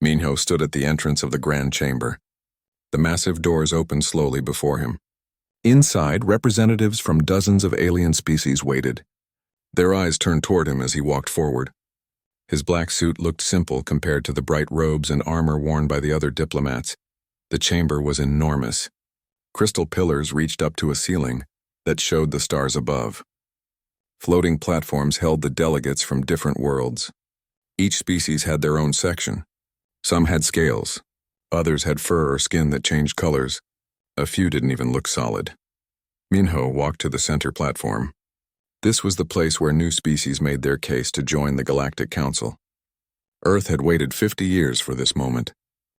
Minho stood at the entrance of the grand chamber. The massive doors opened slowly before him. Inside, representatives from dozens of alien species waited. Their eyes turned toward him as he walked forward. His black suit looked simple compared to the bright robes and armor worn by the other diplomats. The chamber was enormous. Crystal pillars reached up to a ceiling that showed the stars above. Floating platforms held the delegates from different worlds. Each species had their own section. Some had scales. Others had fur or skin that changed colors. A few didn't even look solid. Minho walked to the center platform. This was the place where new species made their case to join the Galactic Council. Earth had waited 50 years for this moment.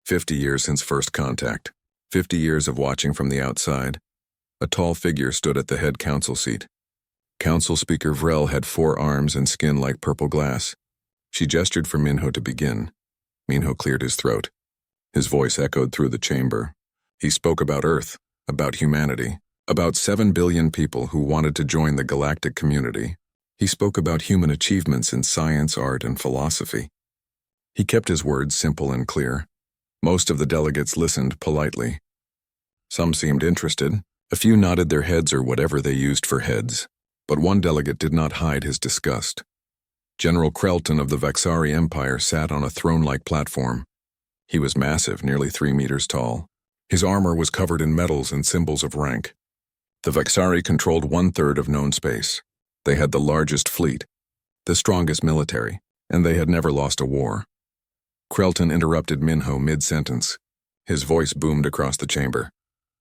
50 years since first contact. 50 years of watching from the outside. A tall figure stood at the head council seat. Council Speaker Vrel had 4 arms and skin like purple glass. She gestured for Minho to begin. Minho cleared his throat. His voice echoed through the chamber. He spoke about Earth, about humanity, about 7 billion people who wanted to join the galactic community. He spoke about human achievements in science, art, and philosophy. He kept his words simple and clear. Most of the delegates listened politely. Some seemed interested. A few nodded their heads or whatever they used for heads. But one delegate did not hide his disgust. General Krelton of the Vaxari Empire sat on a throne-like platform. He was massive, nearly 3 meters tall. His armor was covered in medals and symbols of rank. The Vaxari controlled 1/3 of known space. They had the largest fleet, the strongest military, and they had never lost a war. Krelton interrupted Minho mid-sentence. His voice boomed across the chamber.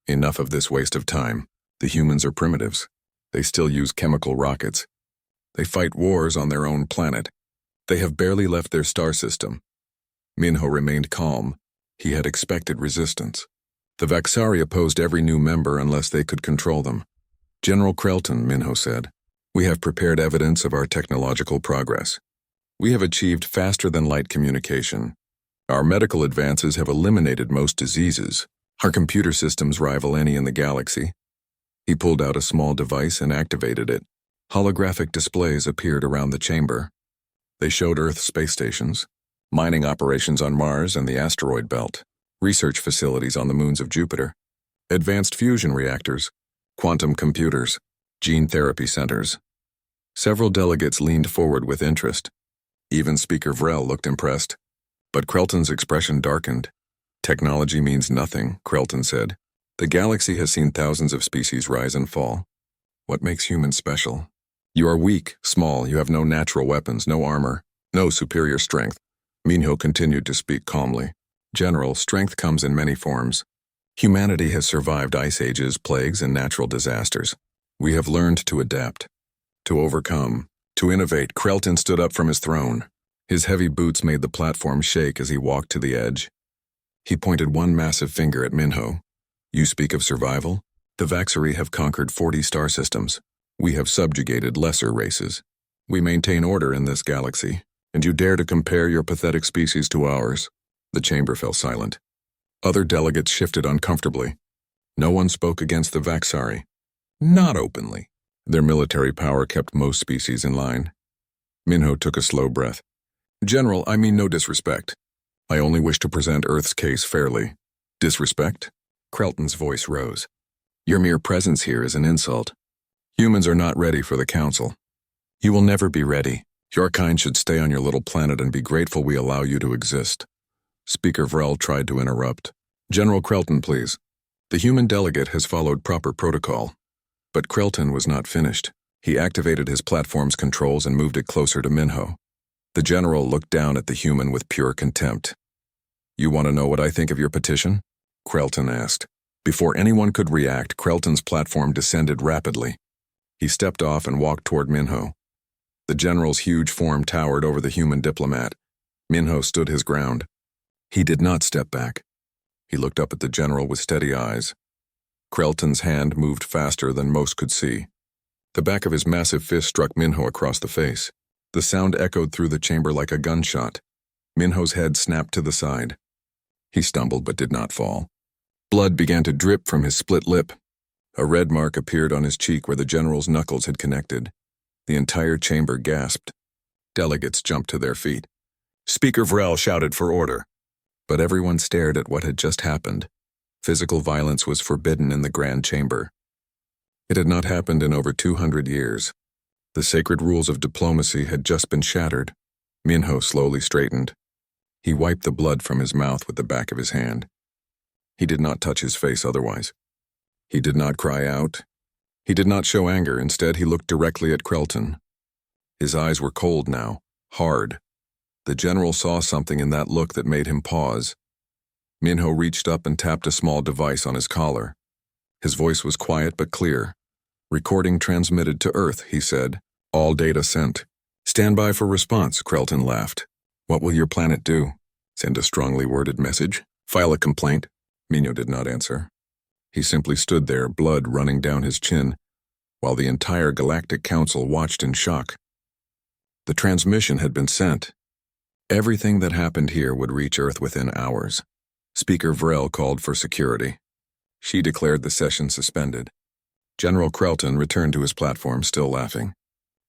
Enough of this waste of time. The humans are primitives. They still use chemical rockets. They fight wars on their own planet. They have barely left their star system. Minho remained calm. He had expected resistance. The Vaxari opposed every new member unless they could control them. General Krelton, Minho said, we have prepared evidence of our technological progress. We have achieved faster-than-light communication. Our medical advances have eliminated most diseases. Our computer systems rival any in the galaxy. He pulled out a small device and activated it. Holographic displays appeared around the chamber. They showed Earth space stations, mining operations on Mars and the asteroid belt, research facilities on the moons of Jupiter, advanced fusion reactors, quantum computers, gene therapy centers. Several delegates leaned forward with interest. Even Speaker Vrel looked impressed. But Krelton's expression darkened. Technology means nothing, Krelton said. The galaxy has seen thousands of species rise and fall. What makes humans special? You are weak, small, you have no natural weapons, no armor, no superior strength. Minho continued to speak calmly. General, strength comes in many forms. Humanity has survived ice ages, plagues, and natural disasters. We have learned to adapt, to overcome, to innovate. Krelton stood up from his throne. His heavy boots made the platform shake as he walked to the edge. He pointed one massive finger at Minho. You speak of survival? The Vaxari have conquered 40 star systems. We have subjugated lesser races. We maintain order in this galaxy, and you dare to compare your pathetic species to ours? The chamber fell silent. Other delegates shifted uncomfortably. No one spoke against the Vaxari. Not openly. Their military power kept most species in line. Minho took a slow breath. General, I mean no disrespect. I only wish to present Earth's case fairly. Disrespect? Krelton's voice rose. Your mere presence here is an insult. Humans are not ready for the Council. You will never be ready. Your kind should stay on your little planet and be grateful we allow you to exist. Speaker Vrel tried to interrupt. General Krelton, please. The human delegate has followed proper protocol. But Krelton was not finished. He activated his platform's controls and moved it closer to Minho. The general looked down at the human with pure contempt. You want to know what I think of your petition? Krelton asked. Before anyone could react, Krelton's platform descended rapidly. He stepped off and walked toward Minho. The general's huge form towered over the human diplomat. Minho stood his ground. He did not step back. He looked up at the general with steady eyes. Krelton's hand moved faster than most could see. The back of his massive fist struck Minho across the face. The sound echoed through the chamber like a gunshot. Minho's head snapped to the side. He stumbled but did not fall. Blood began to drip from his split lip. A red mark appeared on his cheek where the general's knuckles had connected. The entire chamber gasped. Delegates jumped to their feet. Speaker Vrel shouted for order. But everyone stared at what had just happened. Physical violence was forbidden in the Grand Chamber. It had not happened in over 200 years. The sacred rules of diplomacy had just been shattered. Minho slowly straightened. He wiped the blood from his mouth with the back of his hand. He did not touch his face otherwise. He did not cry out. He did not show anger. Instead, he looked directly at Krelton. His eyes were cold now, hard. The general saw something in that look that made him pause. Minho reached up and tapped a small device on his collar. His voice was quiet but clear. "Recording transmitted to Earth," he said. "All data sent." "Stand by for response," Krelton laughed. "What will your planet do? Send a strongly worded message? File a complaint?" Minho did not answer. He simply stood there, blood running down his chin, while the entire Galactic Council watched in shock. The transmission had been sent. Everything that happened here would reach Earth within hours. Speaker Vrel called for security. She declared the session suspended. General Krelton returned to his platform, still laughing.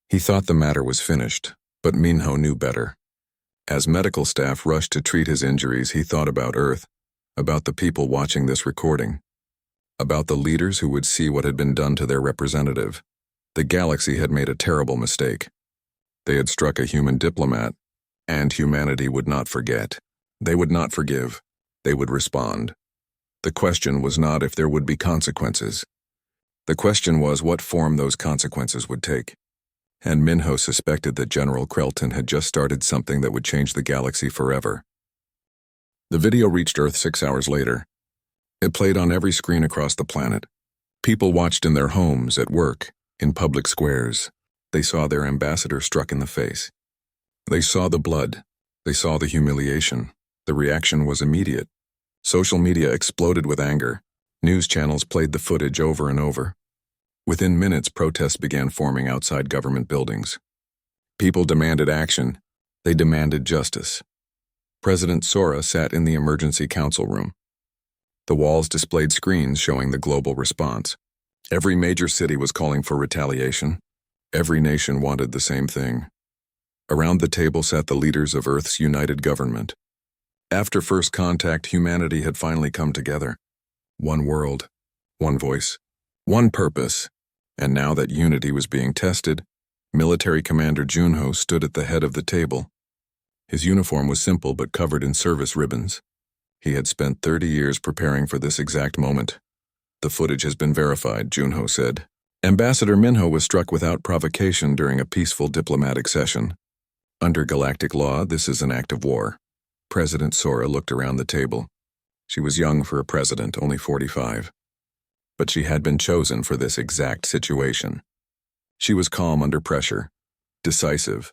He thought the matter was finished, but Minho knew better. As medical staff rushed to treat his injuries, he thought about Earth, about the people watching this recording, about the leaders who would see what had been done to their representative. The galaxy had made a terrible mistake. They had struck a human diplomat, and humanity would not forget. They would not forgive. They would respond. The question was not if there would be consequences. The question was what form those consequences would take. And Minho suspected that General Krelton had just started something that would change the galaxy forever. The video reached Earth 6 hours later. It played on every screen across the planet. People watched in their homes, at work, in public squares. They saw their ambassador struck in the face. They saw the blood. They saw the humiliation. The reaction was immediate. Social media exploded with anger. News channels played the footage over and over. Within minutes, protests began forming outside government buildings. People demanded action. They demanded justice. President Sora sat in the emergency council room. The walls displayed screens showing the global response. Every major city was calling for retaliation. Every nation wanted the same thing. Around the table sat the leaders of Earth's united government. After first contact, humanity had finally come together. One world, one voice, one purpose. And now that unity was being tested, Military Commander Junho stood at the head of the table. His uniform was simple but covered in service ribbons. He had spent 30 years preparing for this exact moment. "The footage has been verified," Junho said. "Ambassador Minho was struck without provocation during a peaceful diplomatic session. Under galactic law, this is an act of war." President Sora looked around the table. She was young for a president, only 45. But she had been chosen for this exact situation. She was calm under pressure, decisive,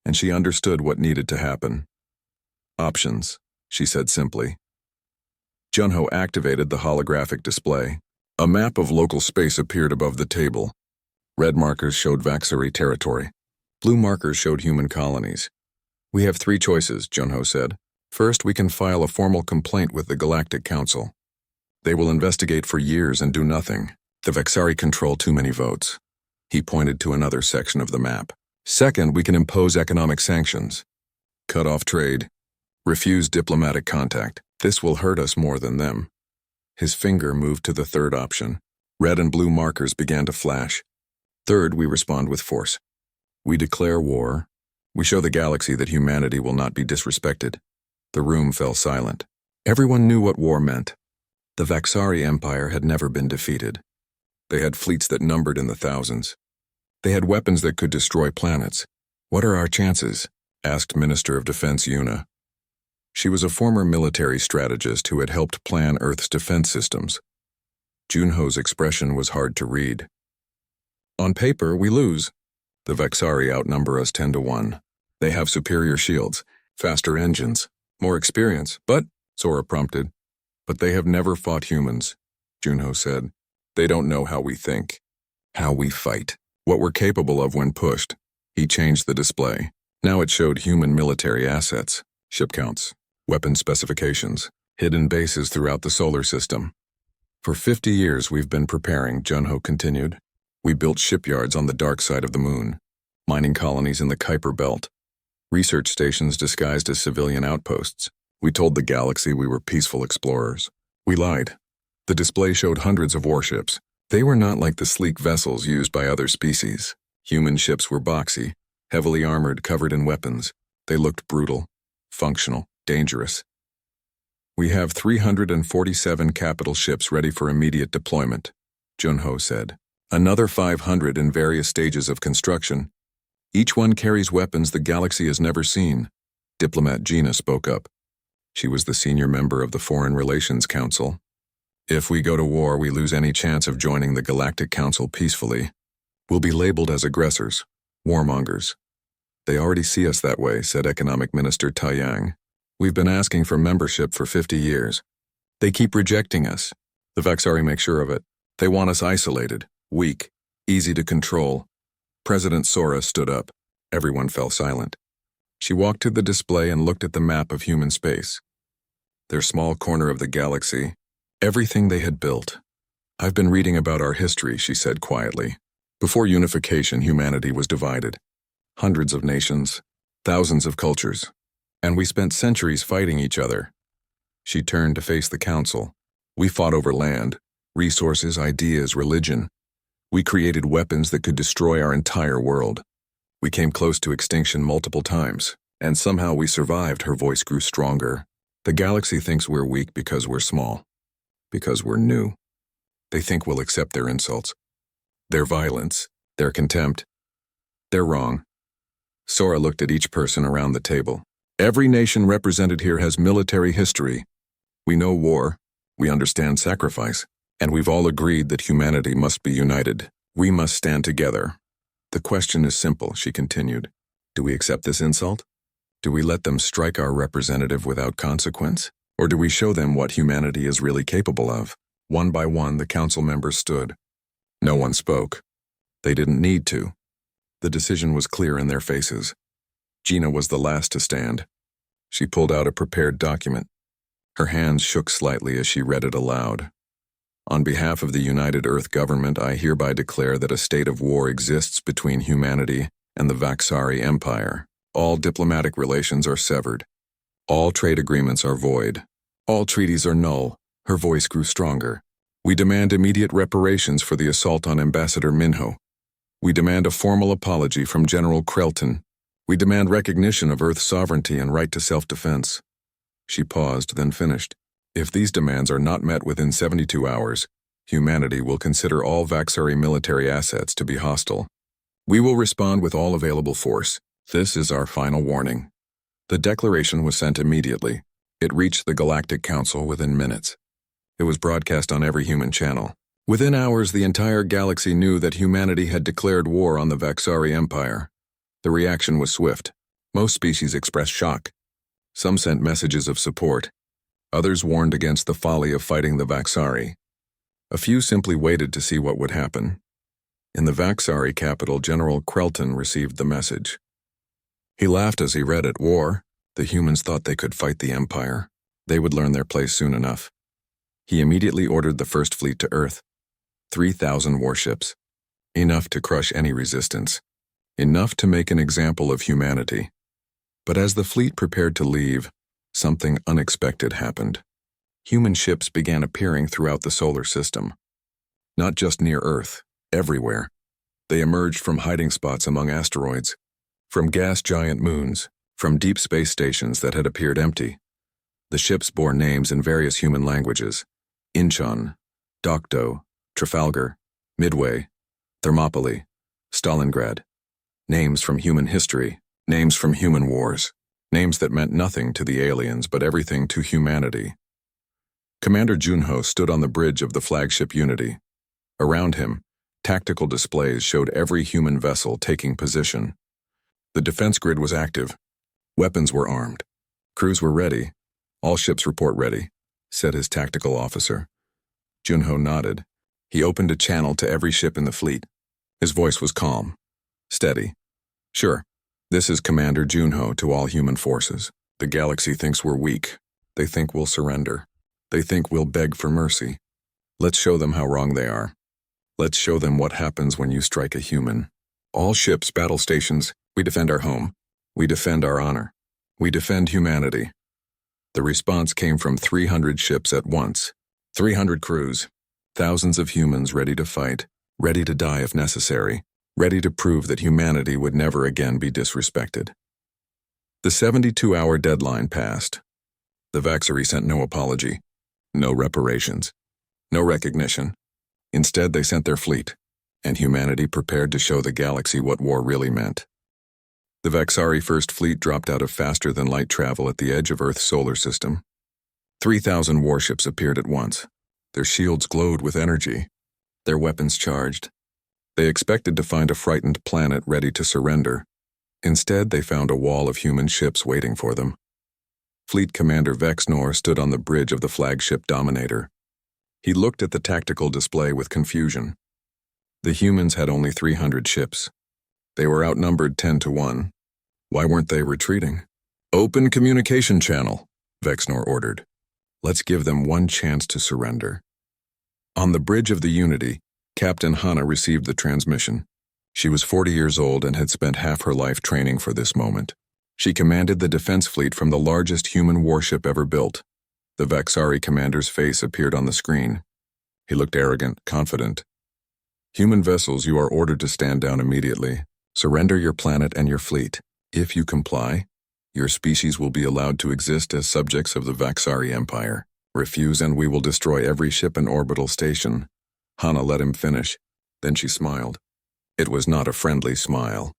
and she understood what needed to happen. "Options," she said simply. Junho activated the holographic display. A map of local space appeared above the table. Red markers showed Vaxari territory. Blue markers showed human colonies. "We have 3 choices," Junho said. "First, we can file a formal complaint with the Galactic Council. They will investigate for years and do nothing. The Vaxari control too many votes." He pointed to another section of the map. "Second, we can impose economic sanctions. Cut off trade. Refuse diplomatic contact. This will hurt us more than them." His finger moved to the third option. Red and blue markers began to flash. "Third, we respond with force. We declare war. We show the galaxy that humanity will not be disrespected." The room fell silent. Everyone knew what war meant. The Vaxari Empire had never been defeated. They had fleets that numbered in the thousands. They had weapons that could destroy planets. "What are our chances?" asked Minister of Defense Yuna. She was a former military strategist who had helped plan Earth's defense systems. Junho's expression was hard to read. "On paper, we lose. The Vaxari outnumber us 10 to 1. They have superior shields, faster engines, more experience, but," Sora prompted. "But they have never fought humans," Junho said. "They don't know how we think, how we fight, what we're capable of when pushed." He changed the display. Now it showed human military assets, ship counts, weapon specifications, hidden bases throughout the solar system. "For 50 years we've been preparing," Junho continued. "We built shipyards on the dark side of the moon, mining colonies in the Kuiper Belt, research stations disguised as civilian outposts. We told the galaxy we were peaceful explorers. We lied. The display showed hundreds of warships. They were not like the sleek vessels used by other species. Human ships were boxy, heavily armored, covered in weapons. They looked brutal, functional, dangerous. We have 347 capital ships ready for immediate deployment, Junho said. Another 500 in various stages of construction. Each one carries weapons the galaxy has never seen. Diplomat Gina spoke up. She was the senior member of the Foreign Relations Council. If we go to war, we lose any chance of joining the Galactic Council peacefully. We'll be labeled as aggressors, warmongers. They already see us that way, said Economic Minister Taiyang. We've been asking for membership for 50 years. They keep rejecting us. The Vaxari make sure of it. They want us isolated, weak, easy to control. President Sora stood up. Everyone fell silent. She walked to the display and looked at the map of human space. Their small corner of the galaxy, everything they had built. I've been reading about our history, she said quietly. Before unification, humanity was divided. Hundreds of nations, thousands of cultures, and we spent centuries fighting each other. She turned to face the council. We fought over land, resources, ideas, religion. We created weapons that could destroy our entire world. We came close to extinction multiple times, and somehow we survived. Her voice grew stronger. The galaxy thinks we're weak because we're small, because we're new. They think we'll accept their insults, their violence, their contempt. They're wrong. Sora looked at each person around the table. Every nation represented here has military history. We know war, we understand sacrifice, and we've all agreed that humanity must be united. We must stand together. The question is simple, she continued. Do we accept this insult? Do we let them strike our representative without consequence? Or do we show them what humanity is really capable of? One by one, the council members stood. No one spoke. They didn't need to. The decision was clear in their faces. Gina was the last to stand. She pulled out a prepared document. Her hands shook slightly as she read it aloud. On behalf of the United Earth Government, I hereby declare that a state of war exists between humanity and the Vaxari Empire. All diplomatic relations are severed. All trade agreements are void. All treaties are null. Her voice grew stronger. We demand immediate reparations for the assault on Ambassador Minho. We demand a formal apology from General Krelton. We demand recognition of Earth's sovereignty and right to self-defense. She paused, then finished. If these demands are not met within 72 hours, humanity will consider all Vaxari military assets to be hostile. We will respond with all available force. This is our final warning. The declaration was sent immediately. It reached the Galactic Council within minutes. It was broadcast on every human channel. Within hours, the entire galaxy knew that humanity had declared war on the Vaxari Empire. The reaction was swift. Most species expressed shock. Some sent messages of support. Others warned against the folly of fighting the Vaxari. A few simply waited to see what would happen. In the Vaxari capital, General Krelton received the message. He laughed as he read it. War. The humans thought they could fight the Empire. They would learn their place soon enough. He immediately ordered the first fleet to Earth. 3,000 warships. Enough to crush any resistance. Enough to make an example of humanity. But as the fleet prepared to leave, something unexpected happened. Human ships began appearing throughout the solar system. Not just near Earth, everywhere. They emerged from hiding spots among asteroids, from gas giant moons, from deep space stations that had appeared empty. The ships bore names in various human languages: Incheon, Dokdo, Trafalgar, Midway, Thermopylae, Stalingrad. Names from human history, names from human wars, names that meant nothing to the aliens but everything to humanity. Commander Junho stood on the bridge of the flagship Unity. Around him, tactical displays showed every human vessel taking position. The defense grid was active. Weapons were armed. Crews were ready. All ships report ready, said his tactical officer. Junho nodded. He opened a channel to every ship in the fleet. His voice was calm, steady. Sure, this is Commander Junho to all human forces. The galaxy thinks we're weak. They think we'll surrender. They think we'll beg for mercy. Let's show them how wrong they are. Let's show them what happens when you strike a human. All ships, battle stations, we defend our home. We defend our honor. We defend humanity. The response came from 300 ships at once. 300 crews. Thousands of humans ready to fight, ready to die if necessary, ready to prove that humanity would never again be disrespected. The 72-hour deadline passed. The Vaxari sent no apology, no reparations, no recognition. Instead, they sent their fleet, and humanity prepared to show the galaxy what war really meant. The Vaxari First Fleet dropped out of faster-than-light travel at the edge of Earth's solar system. 3,000 warships appeared at once. Their shields glowed with energy, their weapons charged. They expected to find a frightened planet ready to surrender. Instead, they found a wall of human ships waiting for them. Fleet Commander Vexnor stood on the bridge of the flagship Dominator. He looked at the tactical display with confusion. The humans had only 300 ships. They were outnumbered 10-1. Why weren't they retreating? "Open communication channel," Vexnor ordered. "Let's give them one chance to surrender." On the bridge of the Unity, Captain Hana received the transmission. She was 40 years old and had spent half her life training for this moment. She commanded the defense fleet from the largest human warship ever built. The Vaxari commander's face appeared on the screen. He looked arrogant, confident. "Human vessels, you are ordered to stand down immediately. Surrender your planet and your fleet. If you comply, your species will be allowed to exist as subjects of the Vaxari Empire. Refuse and we will destroy every ship and orbital station." Hana let him finish. Then she smiled. It was not a friendly smile.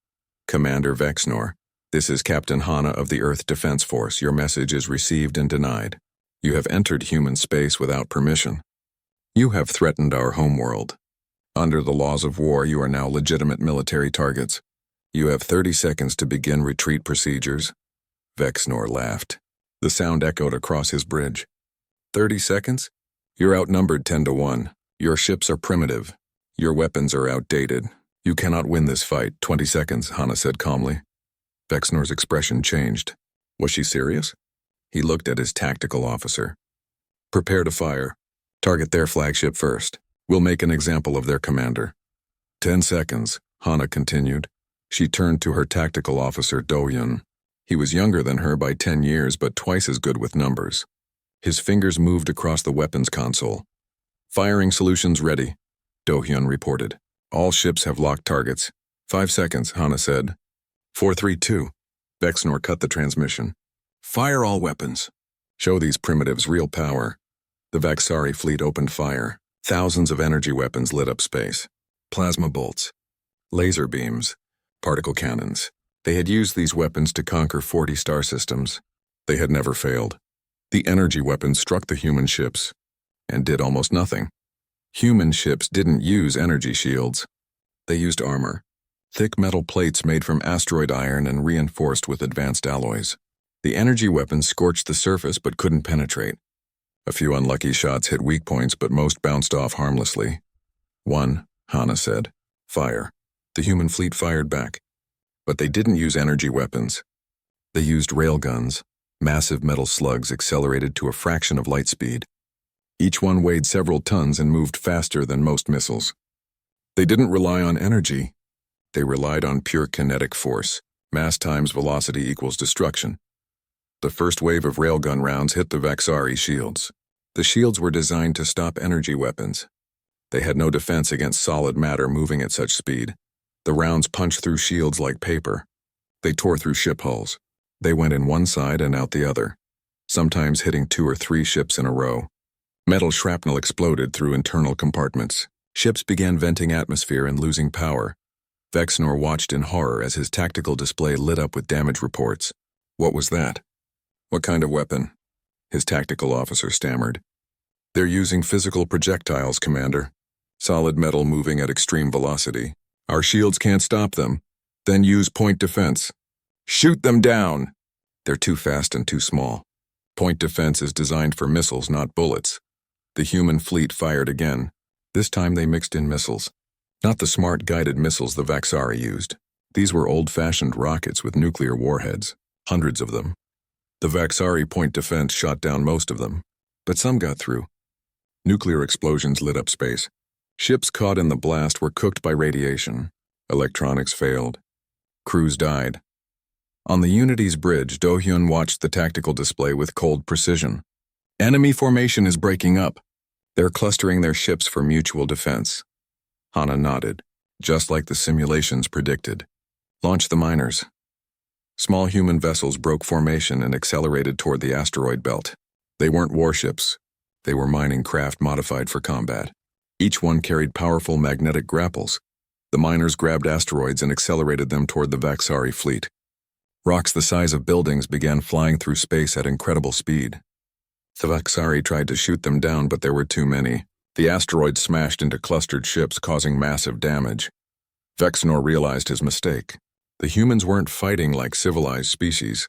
"Commander Vexnor, this is Captain Hana of the Earth Defense Force. Your message is received and denied. You have entered human space without permission. You have threatened our homeworld. Under the laws of war, you are now legitimate military targets. You have 30 seconds to begin retreat procedures." Vexnor laughed. The sound echoed across his bridge. 30 seconds? You're outnumbered 10-1. Your ships are primitive. Your weapons are outdated. You cannot win this fight. 20 seconds, Hana said calmly. Vexnor's expression changed. Was she serious? He looked at his tactical officer. "Prepare to fire. Target their flagship first. We'll make an example of their commander." 10 seconds, Hana continued. She turned to her tactical officer, Do-Yun. He was younger than her by 10 years, but twice as good with numbers. His fingers moved across the weapons console. "Firing solutions ready," Do-Hyun reported. "All ships have locked targets." 5 seconds, Hana said. 4-3-2. Vexnor cut the transmission. "Fire all weapons. Show these primitives real power." The Vaxari fleet opened fire. Thousands of energy weapons lit up space. Plasma bolts, laser beams, particle cannons. They had used these weapons to conquer 40 star systems. They had never failed. The energy weapons struck the human ships and did almost nothing. Human ships didn't use energy shields. They used armor, thick metal plates made from asteroid iron and reinforced with advanced alloys. The energy weapons scorched the surface but couldn't penetrate. A few unlucky shots hit weak points, but most bounced off harmlessly. "One," Hana said. "Fire." The human fleet fired back. But they didn't use energy weapons. They used railguns, massive metal slugs accelerated to a fraction of light speed. Each one weighed several tons and moved faster than most missiles. They didn't rely on energy. They relied on pure kinetic force. Mass times velocity equals destruction. The first wave of railgun rounds hit the Vaxari shields. The shields were designed to stop energy weapons. They had no defense against solid matter moving at such speed. The rounds punched through shields like paper. They tore through ship hulls. They went in one side and out the other, sometimes hitting 2 or 3 ships in a row. Metal shrapnel exploded through internal compartments. Ships began venting atmosphere and losing power. Vexnor watched in horror as his tactical display lit up with damage reports. "What was that?" "What kind of weapon?" his tactical officer stammered. "They're using physical projectiles, Commander. Solid metal moving at extreme velocity. Our shields can't stop them. Then use point defense. Shoot them down!" "They're too fast and too small. Point defense is designed for missiles, not bullets." The human fleet fired again. This time they mixed in missiles. Not the smart guided missiles the Vaxari used. These were old-fashioned rockets with nuclear warheads, hundreds of them. The Vaxari point defense shot down most of them, but some got through. Nuclear explosions lit up space. Ships caught in the blast were cooked by radiation. Electronics failed. Crews died. On the Unity's bridge, Do-hyun watched the tactical display with cold precision. Enemy formation is breaking up. They're clustering their ships for mutual defense. Hana nodded, just like the simulations predicted. Launch the miners. Small human vessels broke formation and accelerated toward the asteroid belt. They weren't warships. They were mining craft modified for combat. Each one carried powerful magnetic grapples. The miners grabbed asteroids and accelerated them toward the Vaxari fleet. Rocks the size of buildings began flying through space at incredible speed. The Vaxari tried to shoot them down, but there were too many. The asteroids smashed into clustered ships, causing massive damage. Vexnor realized his mistake. The humans weren't fighting like civilized species.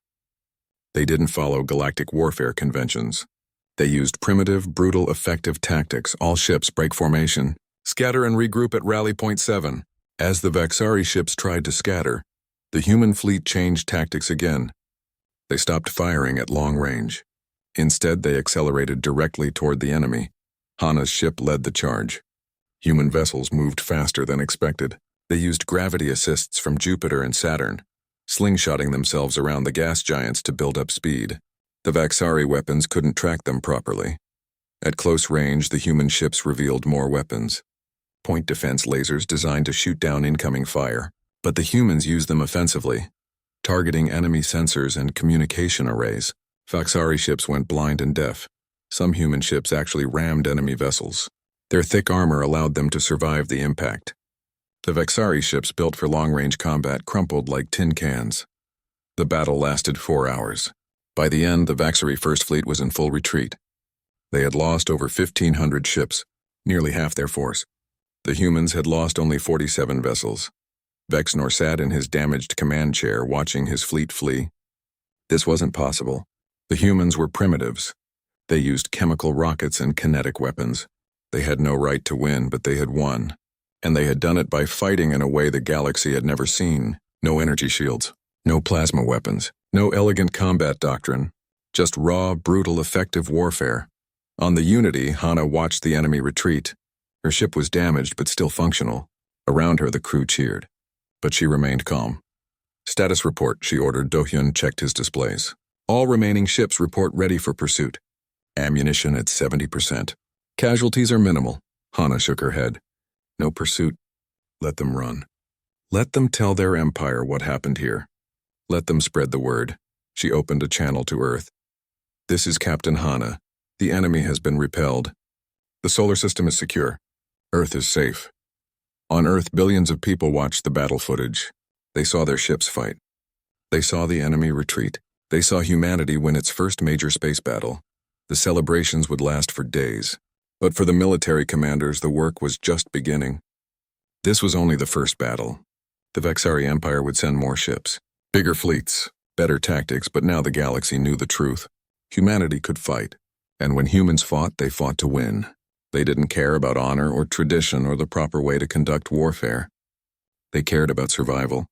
They didn't follow galactic warfare conventions. They used primitive, brutal, effective tactics. All ships break formation. Scatter and regroup at rally point 7. As the Vaxari ships tried to scatter, the human fleet changed tactics again. They stopped firing at long range. Instead, they accelerated directly toward the enemy. Hana's ship led the charge. Human vessels moved faster than expected. They used gravity assists from Jupiter and Saturn, slingshotting themselves around the gas giants to build up speed. The Vaxari weapons couldn't track them properly. At close range, the human ships revealed more weapons. Point defense lasers designed to shoot down incoming fire. But the humans used them offensively, targeting enemy sensors and communication arrays. Vaxari ships went blind and deaf. Some human ships actually rammed enemy vessels. Their thick armor allowed them to survive the impact. The Vaxari ships built for long-range combat crumpled like tin cans. The battle lasted 4 hours. By the end, the Vaxari First Fleet was in full retreat. They had lost over 1,500 ships, nearly half their force. The humans had lost only 47 vessels. Vexnor sat in his damaged command chair watching his fleet flee. This wasn't possible. The humans were primitives. They used chemical rockets and kinetic weapons. They had no right to win, but they had won. And they had done it by fighting in a way the galaxy had never seen. No energy shields, no plasma weapons, no elegant combat doctrine, just raw, brutal, effective warfare. On the Unity, Hana watched the enemy retreat. Her ship was damaged but still functional. Around her, the crew cheered. But she remained calm. Status report, she ordered. Do-hyun checked his displays. All remaining ships report ready for pursuit. Ammunition at 70%. Casualties are minimal. Hana shook her head. No pursuit. Let them run. Let them tell their empire what happened here. Let them spread the word. She opened a channel to Earth. This is Captain Hana. The enemy has been repelled. The solar system is secure. Earth is safe. On Earth, billions of people watched the battle footage. They saw their ships fight. They saw the enemy retreat. They saw humanity win its first major space battle. The celebrations would last for days. But for the military commanders, the work was just beginning. This was only the first battle. The Vaxari Empire would send more ships, bigger fleets, better tactics, but now the galaxy knew the truth. Humanity could fight. And when humans fought, they fought to win. They didn't care about honor or tradition or the proper way to conduct warfare. They cared about survival,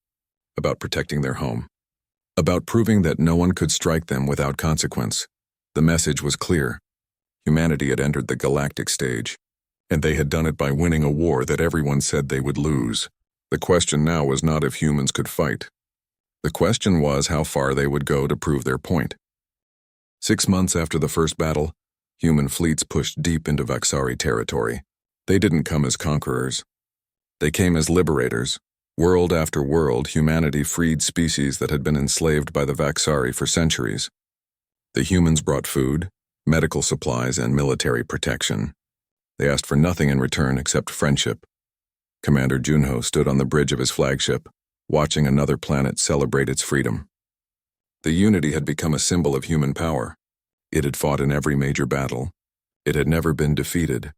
about protecting their home, about proving that no one could strike them without consequence. The message was clear. Humanity had entered the galactic stage, and they had done it by winning a war that everyone said they would lose. The question now was not if humans could fight. The question was how far they would go to prove their point. 6 months after the first battle, human fleets pushed deep into Vaxari territory. They didn't come as conquerors. They came as liberators. World after world, humanity freed species that had been enslaved by the Vaxari for centuries. The humans brought food, medical supplies, and military protection. They asked for nothing in return except friendship. Commander Junho stood on the bridge of his flagship, watching another planet celebrate its freedom. The Unity had become a symbol of human power. It had fought in every major battle. It had never been defeated.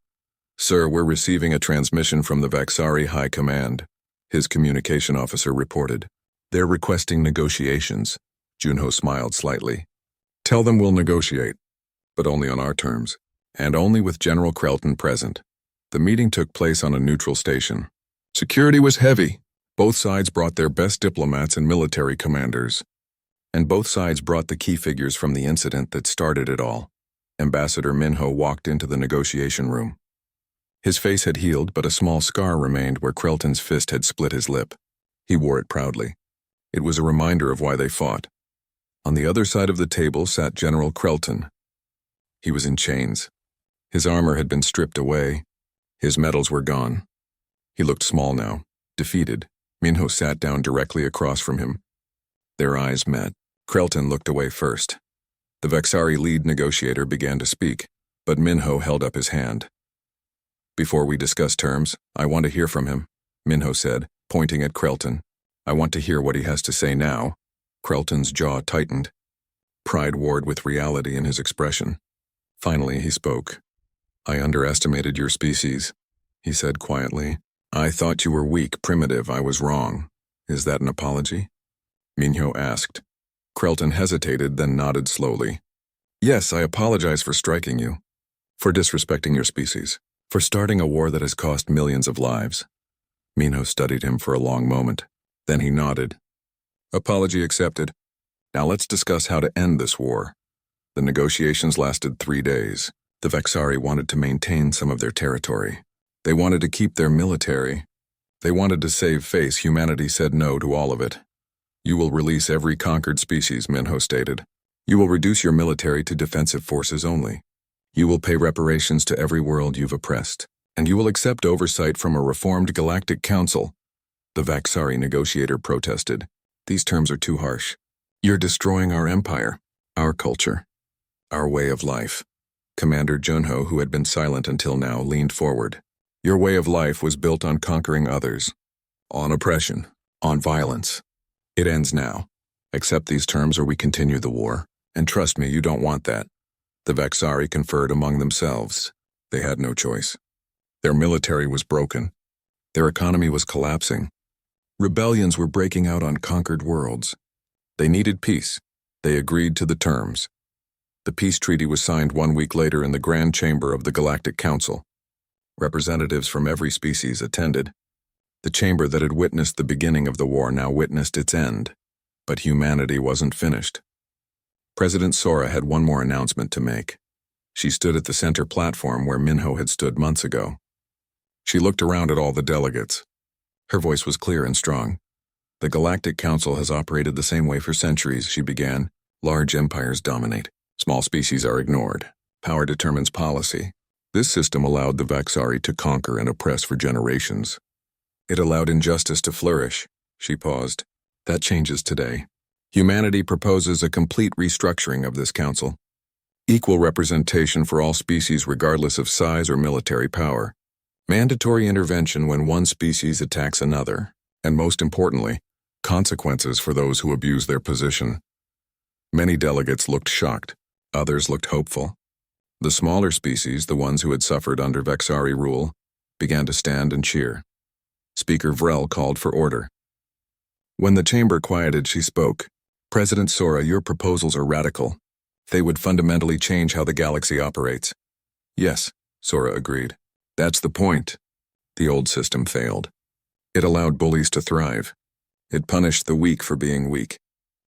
Sir, we're receiving a transmission from the Vaxari High Command, his communication officer reported. They're requesting negotiations. Junho smiled slightly. Tell them we'll negotiate, but only on our terms, and only with General Krelton present. The meeting took place on a neutral station. Security was heavy. Both sides brought their best diplomats and military commanders. And both sides brought the key figures from the incident that started it all. Ambassador Minho walked into the negotiation room. His face had healed, but a small scar remained where Krelton's fist had split his lip. He wore it proudly. It was a reminder of why they fought. On the other side of the table sat General Krelton. He was in chains. His armor had been stripped away. His medals were gone. He looked small now, defeated. Minho sat down directly across from him. Their eyes met. Krelton looked away first. The Vexari lead negotiator began to speak, but Minho held up his hand. "Before we discuss terms, I want to hear from him," Minho said, pointing at Krelton. "I want to hear what he has to say now." Krelton's jaw tightened. Pride warred with reality in his expression. Finally, he spoke. "I underestimated your species," he said quietly. "I thought you were weak, primitive. I was wrong. Is that an apology?" Minho asked. Krelton hesitated, then nodded slowly. "Yes, I apologize for striking you, for disrespecting your species, for starting a war that has cost millions of lives." Minho studied him for a long moment. Then he nodded. "Apology accepted. Now let's discuss how to end this war." The negotiations lasted 3 days. The Vexari wanted to maintain some of their territory. They wanted to keep their military. They wanted to save face. Humanity said no to all of it. "You will release every conquered species," Minho stated. "You will reduce your military to defensive forces only. You will pay reparations to every world you've oppressed. And you will accept oversight from a reformed Galactic Council." The Vexari negotiator protested. "These terms are too harsh. You're destroying our empire, our culture, our way of life." Commander Junho, who had been silent until now, leaned forward. "Your way of life was built on conquering others, on oppression, on violence. It ends now. Accept these terms or we continue the war. And trust me, you don't want that." The Vexari conferred among themselves. They had no choice. Their military was broken. Their economy was collapsing. Rebellions were breaking out on conquered worlds. They needed peace. They agreed to the terms. The peace treaty was signed 1 week later in the Grand Chamber of the Galactic Council. Representatives from every species attended. The chamber that had witnessed the beginning of the war now witnessed its end. But humanity wasn't finished. President Sora had one more announcement to make. She stood at the center platform where Minho had stood months ago. She looked around at all the delegates. Her voice was clear and strong. "The Galactic Council has operated the same way for centuries," she began. "Large empires dominate. Small species are ignored. Power determines policy. This system allowed the Vexari to conquer and oppress for generations. It allowed injustice to flourish." She paused. "That changes today. Humanity proposes a complete restructuring of this council. Equal representation for all species regardless of size or military power. Mandatory intervention when one species attacks another. And most importantly, consequences for those who abuse their position." Many delegates looked shocked. Others looked hopeful. The smaller species, the ones who had suffered under Vexari rule, began to stand and cheer. Speaker Vrel called for order. When the chamber quieted, she spoke. "President Sora, your proposals are radical. They would fundamentally change how the galaxy operates." "Yes," Sora agreed. "That's the point." The old system failed. It allowed bullies to thrive. It punished the weak for being weak.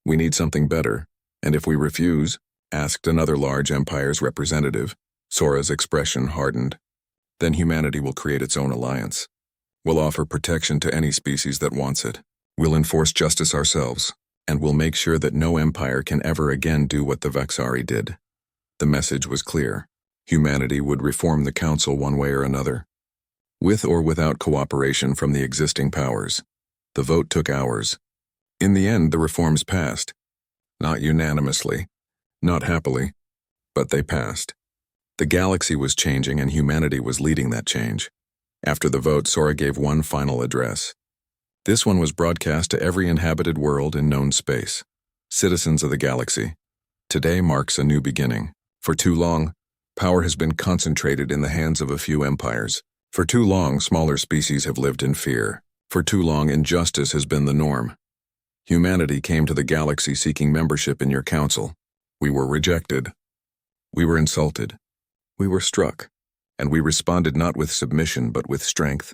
"We need something better, and if we refuse," asked another large empire's representative. Sora's expression hardened. "Then humanity will create its own alliance. We'll offer protection to any species that wants it. We'll enforce justice ourselves, and we'll make sure that no empire can ever again do what the Vexari did." The message was clear. Humanity would reform the council one way or another, with or without cooperation from the existing powers. The vote took hours. In the end, the reforms passed. Not unanimously, not happily, but they passed. The galaxy was changing and humanity was leading that change. After the vote, Sora gave one final address. This one was broadcast to every inhabited world in known space. "Citizens of the galaxy, today marks a new beginning. For too long, power has been concentrated in the hands of a few empires. For too long, smaller species have lived in fear. For too long, injustice has been the norm. Humanity came to the galaxy seeking membership in your council. We were rejected. We were insulted. We were struck. And we responded not with submission but with strength.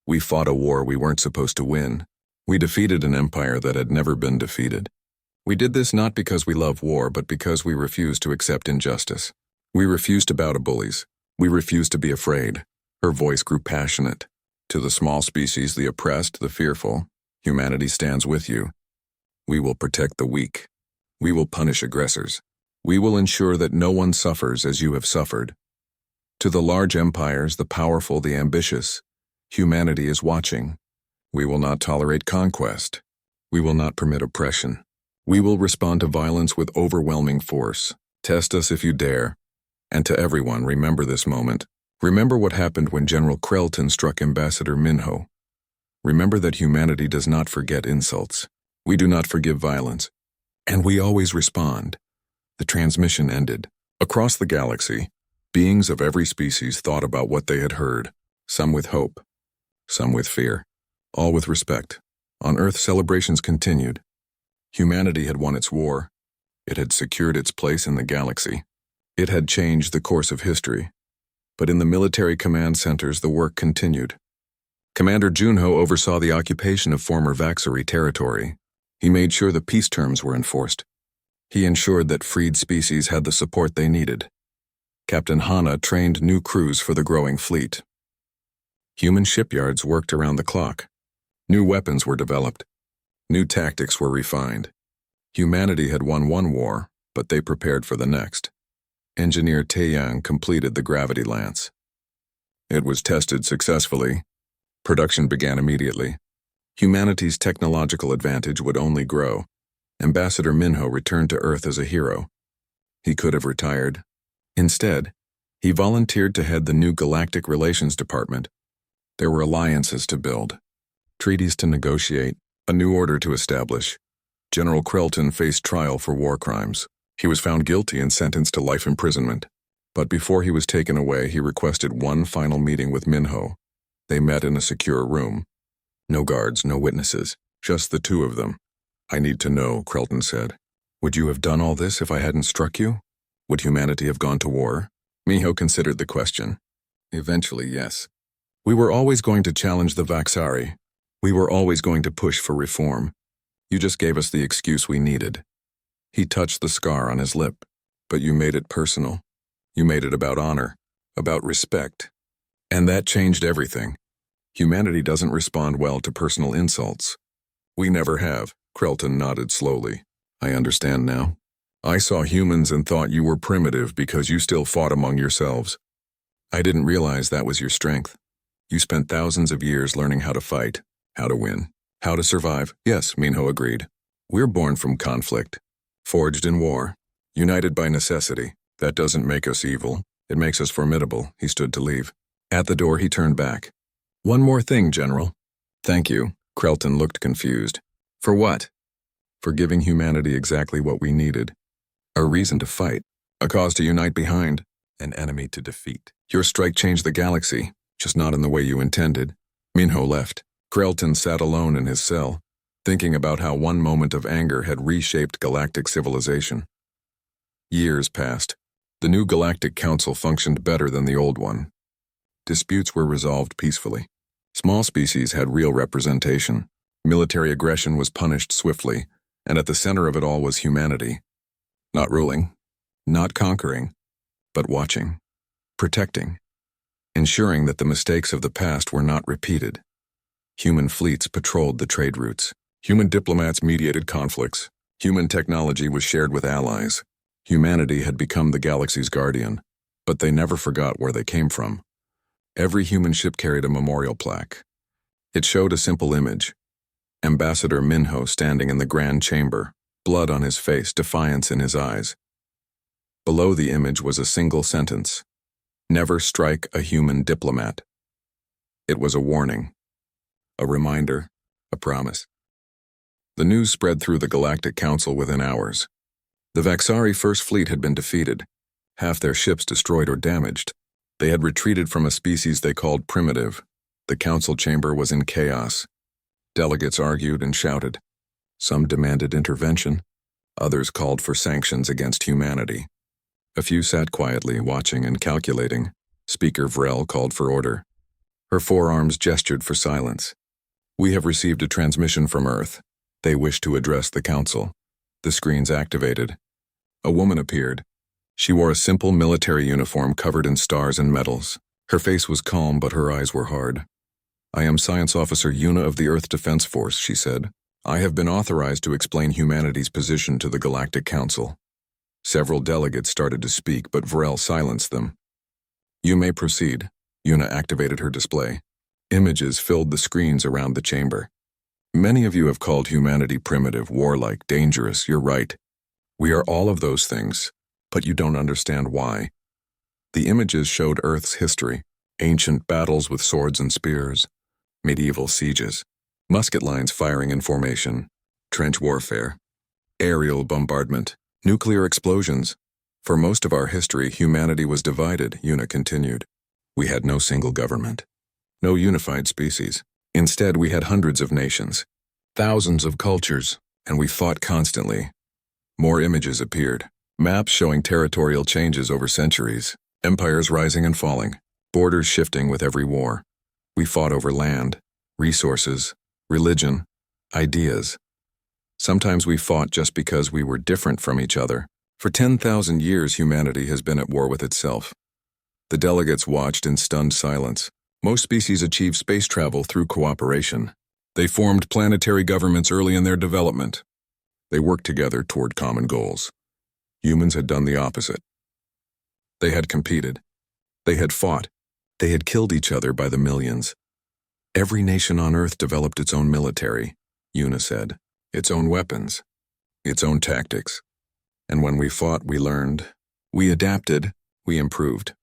We fought a war we weren't supposed to win. We defeated an empire that had never been defeated. We did this not because we love war, but because we refused to accept injustice. We refused to bow to bullies. We refused to be afraid." Her voice grew passionate. "To the small species, the oppressed, the fearful, humanity stands with you. We will protect the weak. We will punish aggressors. We will ensure that no one suffers as you have suffered. To the large empires, the powerful, the ambitious, humanity is watching. We will not tolerate conquest. We will not permit oppression. We will respond to violence with overwhelming force. Test us if you dare. And to everyone, remember this moment. Remember what happened when General Krelton struck Ambassador Minho. Remember that humanity does not forget insults. We do not forgive violence. And we always respond. The transmission ended. Across the galaxy, beings of every species thought about what they had heard, some with hope, some with fear, all with respect. On Earth, celebrations continued. Humanity had won its war. It had secured its place in the galaxy. It had changed the course of history. But in the military command centers, the work continued. Commander Junho oversaw the occupation of former Vaxari territory. He made sure the peace terms were enforced. He ensured that freed species had the support they needed. Captain Hana trained new crews for the growing fleet. Human shipyards worked around the clock. New weapons were developed. New tactics were refined. Humanity had won one war, but they prepared for the next. Engineer Taeyang completed the gravity lance. It was tested successfully. Production began immediately. Humanity's technological advantage would only grow. Ambassador Minho returned to Earth as a hero. He could have retired. Instead, he volunteered to head the new Galactic Relations Department. There were alliances to build, treaties to negotiate, a new order to establish. General Krelton faced trial for war crimes. He was found guilty and sentenced to life imprisonment. But before he was taken away, he requested one final meeting with Minho. They met in a secure room. No guards, no witnesses, just the two of them. "I need to know," Krelton said. "Would you have done all this if I hadn't struck you? Would humanity have gone to war?" Minho considered the question. "Eventually, yes. We were always going to challenge the Vaxari. We were always going to push for reform. You just gave us the excuse we needed." He touched the scar on his lip. "But you made it personal. You made it about honor, about respect. And that changed everything. Humanity doesn't respond well to personal insults." "We never have," Krelton nodded slowly. "I understand now. I saw humans and thought you were primitive because you still fought among yourselves. I didn't realize that was your strength. You spent thousands of years learning how to fight, how to win, how to survive." "Yes," Minho agreed. "We're born from conflict, forged in war, united by necessity. That doesn't make us evil. It makes us formidable." He stood to leave. At the door, he turned back. "One more thing, General." "Thank you." Krelton looked confused. "For what?" "For giving humanity exactly what we needed. A reason to fight, a cause to unite behind, an enemy to defeat. Your strike changed the galaxy, just not in the way you intended." Minho left. Krelton sat alone in his cell, thinking about how one moment of anger had reshaped galactic civilization. Years passed. The new Galactic Council functioned better than the old one. Disputes were resolved peacefully. Small species had real representation. Military aggression was punished swiftly, and at the center of it all was humanity. Not ruling, not conquering, but watching, protecting, ensuring that the mistakes of the past were not repeated. Human fleets patrolled the trade routes. Human diplomats mediated conflicts. Human technology was shared with allies. Humanity had become the galaxy's guardian, but they never forgot where they came from. Every human ship carried a memorial plaque. It showed a simple image: Ambassador Minho standing in the Grand Chamber, blood on his face, defiance in his eyes. Below the image was a single sentence: "Never strike a human diplomat." It was a warning, a reminder, a promise. The news spread through the Galactic Council within hours. The Vaxari First Fleet had been defeated, half their ships destroyed or damaged. They had retreated from a species they called primitive. The council chamber was in chaos. Delegates argued and shouted. Some demanded intervention. Others called for sanctions against humanity. A few sat quietly, watching and calculating. Speaker Vrel called for order. Her forearms gestured for silence. "We have received a transmission from Earth. They wish to address the council." The screens activated. A woman appeared. She wore a simple military uniform covered in stars and medals. Her face was calm, but her eyes were hard. "I am Science Officer Yuna of the Earth Defense Force," she said. I have been authorized to explain humanity's position to the Galactic Council. Several delegates started to speak, but Varel silenced them. You may proceed. Una activated her display. Images filled the screens around the chamber. Many of you have called humanity primitive, warlike, dangerous. You're right. We are all of those things, but you don't understand why. The images showed Earth's history, ancient battles with swords and spears, medieval sieges, musket lines firing in formation, trench warfare, aerial bombardment, nuclear explosions. For most of our history, humanity was divided, Una continued. We had no single government, no unified species. Instead, we had hundreds of nations, thousands of cultures, and we fought constantly. More images appeared, maps showing territorial changes over centuries, empires rising and falling, borders shifting with every war. We fought over land, resources, religion, ideas. Sometimes we fought just because we were different from each other. For 10,000 years, humanity has been at war with itself. The delegates watched in stunned silence. Most species achieved space travel through cooperation. They formed planetary governments early in their development. They worked together toward common goals. Humans had done the opposite. They had competed. They had fought. They had killed each other by the millions. Every nation on Earth developed its own military, Una said, its own weapons, its own tactics. And when we fought, we learned. We adapted. We improved.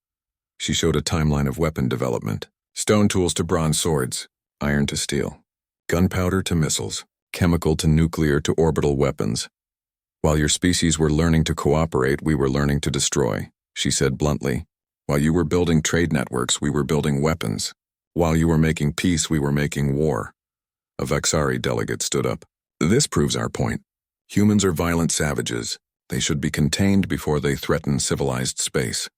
She showed a timeline of weapon development. Stone tools to bronze swords, iron to steel, gunpowder to missiles, chemical to nuclear to orbital weapons. While your species were learning to cooperate, we were learning to destroy, she said bluntly. While you were building trade networks, we were building weapons. While you were making peace, we were making war. A Vaxari delegate stood up. This proves our point. Humans are violent savages. They should be contained before they threaten civilized space.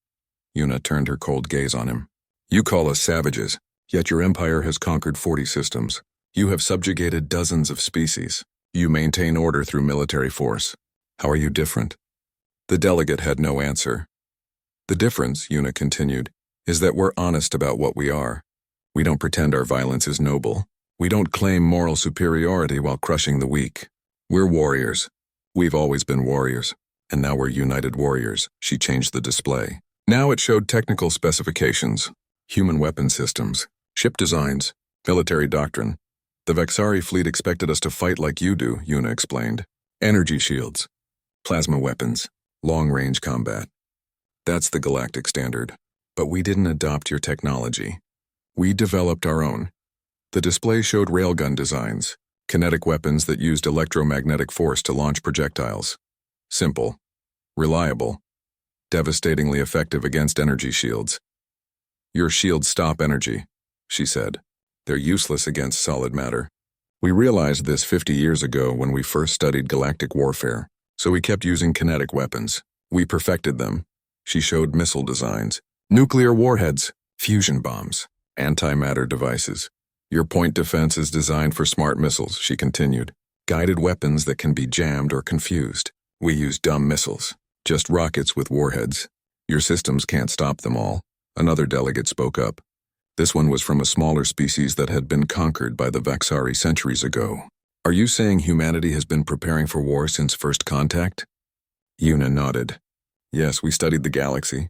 Una turned her cold gaze on him. You call us savages, yet your empire has conquered 40 systems. You have subjugated dozens of species. You maintain order through military force. How are you different? The delegate had no answer. The difference, Una continued, is that we're honest about what we are. We don't pretend our violence is noble. We don't claim moral superiority while crushing the weak. We're warriors. We've always been warriors. And now we're united warriors. She changed the display. Now it showed technical specifications, human weapon systems, ship designs, military doctrine. The Vaxari fleet expected us to fight like you do, Una explained. Energy shields, plasma weapons, long-range combat. That's the galactic standard. But we didn't adopt your technology. We developed our own. The display showed railgun designs, kinetic weapons that used electromagnetic force to launch projectiles. Simple, reliable, devastatingly effective against energy shields. Your shields stop energy, she said. They're useless against solid matter. We realized this 50 years ago when we first studied galactic warfare, so we kept using kinetic weapons. We perfected them. She showed missile designs, nuclear warheads, fusion bombs, antimatter devices. Your point defense is designed for smart missiles, she continued. Guided weapons that can be jammed or confused. We use dumb missiles, just rockets with warheads. Your systems can't stop them all. Another delegate spoke up. This one was from a smaller species that had been conquered by the Vaxari centuries ago. Are you saying humanity has been preparing for war since first contact? Una nodded. Yes, we studied the galaxy.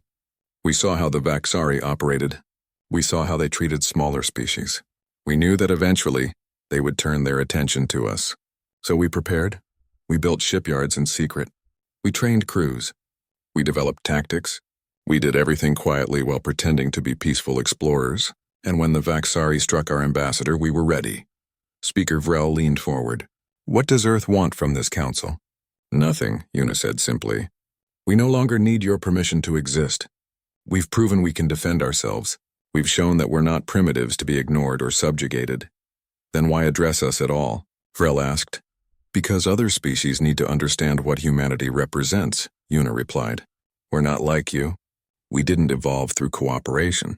We saw how the Vaxari operated. We saw how they treated smaller species. We knew that eventually they would turn their attention to us. So we prepared. We built shipyards in secret. We trained crews. We developed tactics. We did everything quietly while pretending to be peaceful explorers. And when the Vaxari struck our ambassador, we were ready. Speaker Vrel leaned forward. What does Earth want from this council? Nothing, Una said simply. We no longer need your permission to exist. We've proven we can defend ourselves. We've shown that we're not primitives to be ignored or subjugated. Then why address us at all? Vrel asked. Because other species need to understand what humanity represents, Una replied. We're not like you. We didn't evolve through cooperation.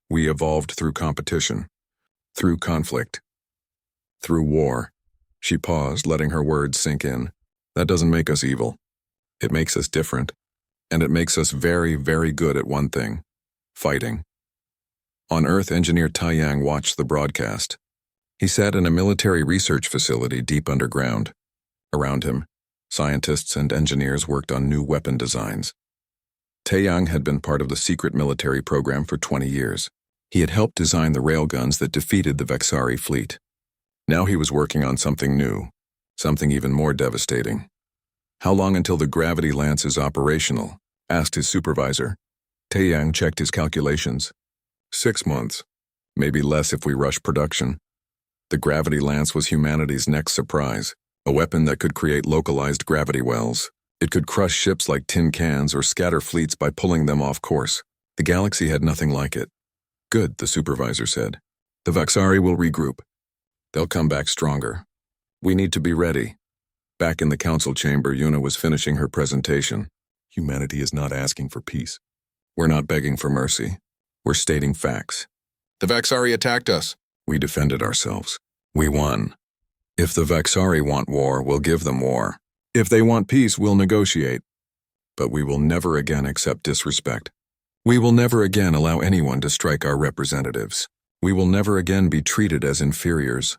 We evolved through competition, through conflict, through war. She paused, letting her words sink in. That doesn't make us evil. It makes us different. And it makes us very, very good at one thing: fighting. On Earth, engineer Tai Yang watched the broadcast. He sat in a military research facility deep underground. Around him, scientists and engineers worked on new weapon designs. Taeyang had been part of the secret military program for 20 years. He had helped design the railguns that defeated the Vexari fleet. Now he was working on something new, something even more devastating. "How long until the gravity lance is operational?" asked his supervisor. Taeyang checked his calculations. 6 months, maybe less if we rush production. The gravity lance was humanity's next surprise, a weapon that could create localized gravity wells. It could crush ships like tin cans or scatter fleets by pulling them off course. The galaxy had nothing like it. "Good," the supervisor said. "The Vexari will regroup. They'll come back stronger. We need to be ready." Back in the council chamber, Yuna was finishing her presentation. "Humanity is not asking for peace. We're not begging for mercy. We're stating facts. The Vexari attacked us. We defended ourselves. We won. If the Vexari want war, we'll give them war. If they want peace, we'll negotiate. But we will never again accept disrespect. We will never again allow anyone to strike our representatives. We will never again be treated as inferiors."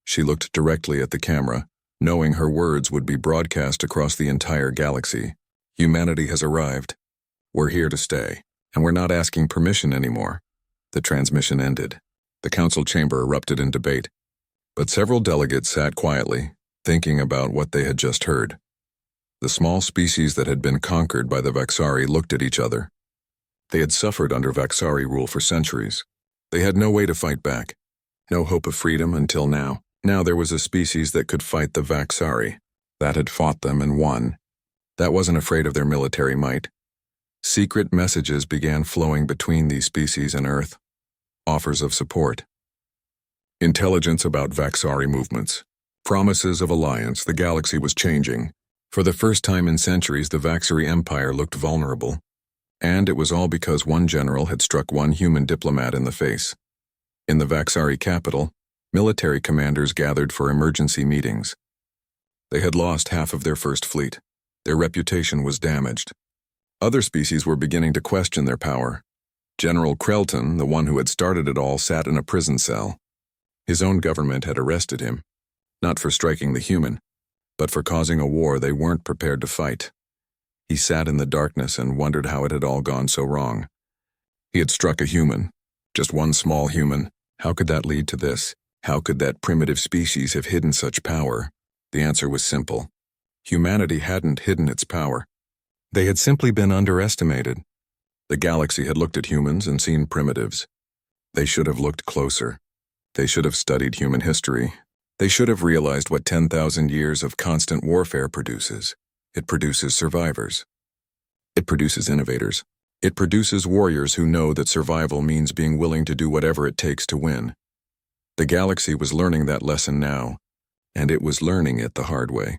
She looked directly at the camera, knowing her words would be broadcast across the entire galaxy. "Humanity has arrived. We're here to stay, and we're not asking permission anymore." The transmission ended. The council chamber erupted in debate, but several delegates sat quietly, thinking about what they had just heard. The small species that had been conquered by the Vexari looked at each other. They had suffered under Vexari rule for centuries. They had no way to fight back, no hope of freedom until now. Now there was a species that could fight the Vexari, that had fought them and won, that wasn't afraid of their military might. Secret messages began flowing between these species and Earth, offers of support. Intelligence about Vexari movements, promises of alliance. The galaxy was changing. For the first time in centuries, the Vexari Empire looked vulnerable. And it was all because one general had struck one human diplomat in the face. In the Vexari capital, military commanders gathered for emergency meetings. They had lost half of their first fleet. Their reputation was damaged. Other species were beginning to question their power. General Krelton, the one who had started it all, sat in a prison cell. His own government had arrested him, not for striking the human, but for causing a war they weren't prepared to fight. He sat in the darkness and wondered how it had all gone so wrong. He had struck a human, just one small human. How could that lead to this? How could that primitive species have hidden such power? The answer was simple. Humanity hadn't hidden its power. They had simply been underestimated. The galaxy had looked at humans and seen primitives. They should have looked closer. They should have studied human history. They should have realized what 10,000 years of constant warfare produces. It produces survivors. It produces innovators. It produces warriors who know that survival means being willing to do whatever it takes to win. The galaxy was learning that lesson now, and it was learning it the hard way.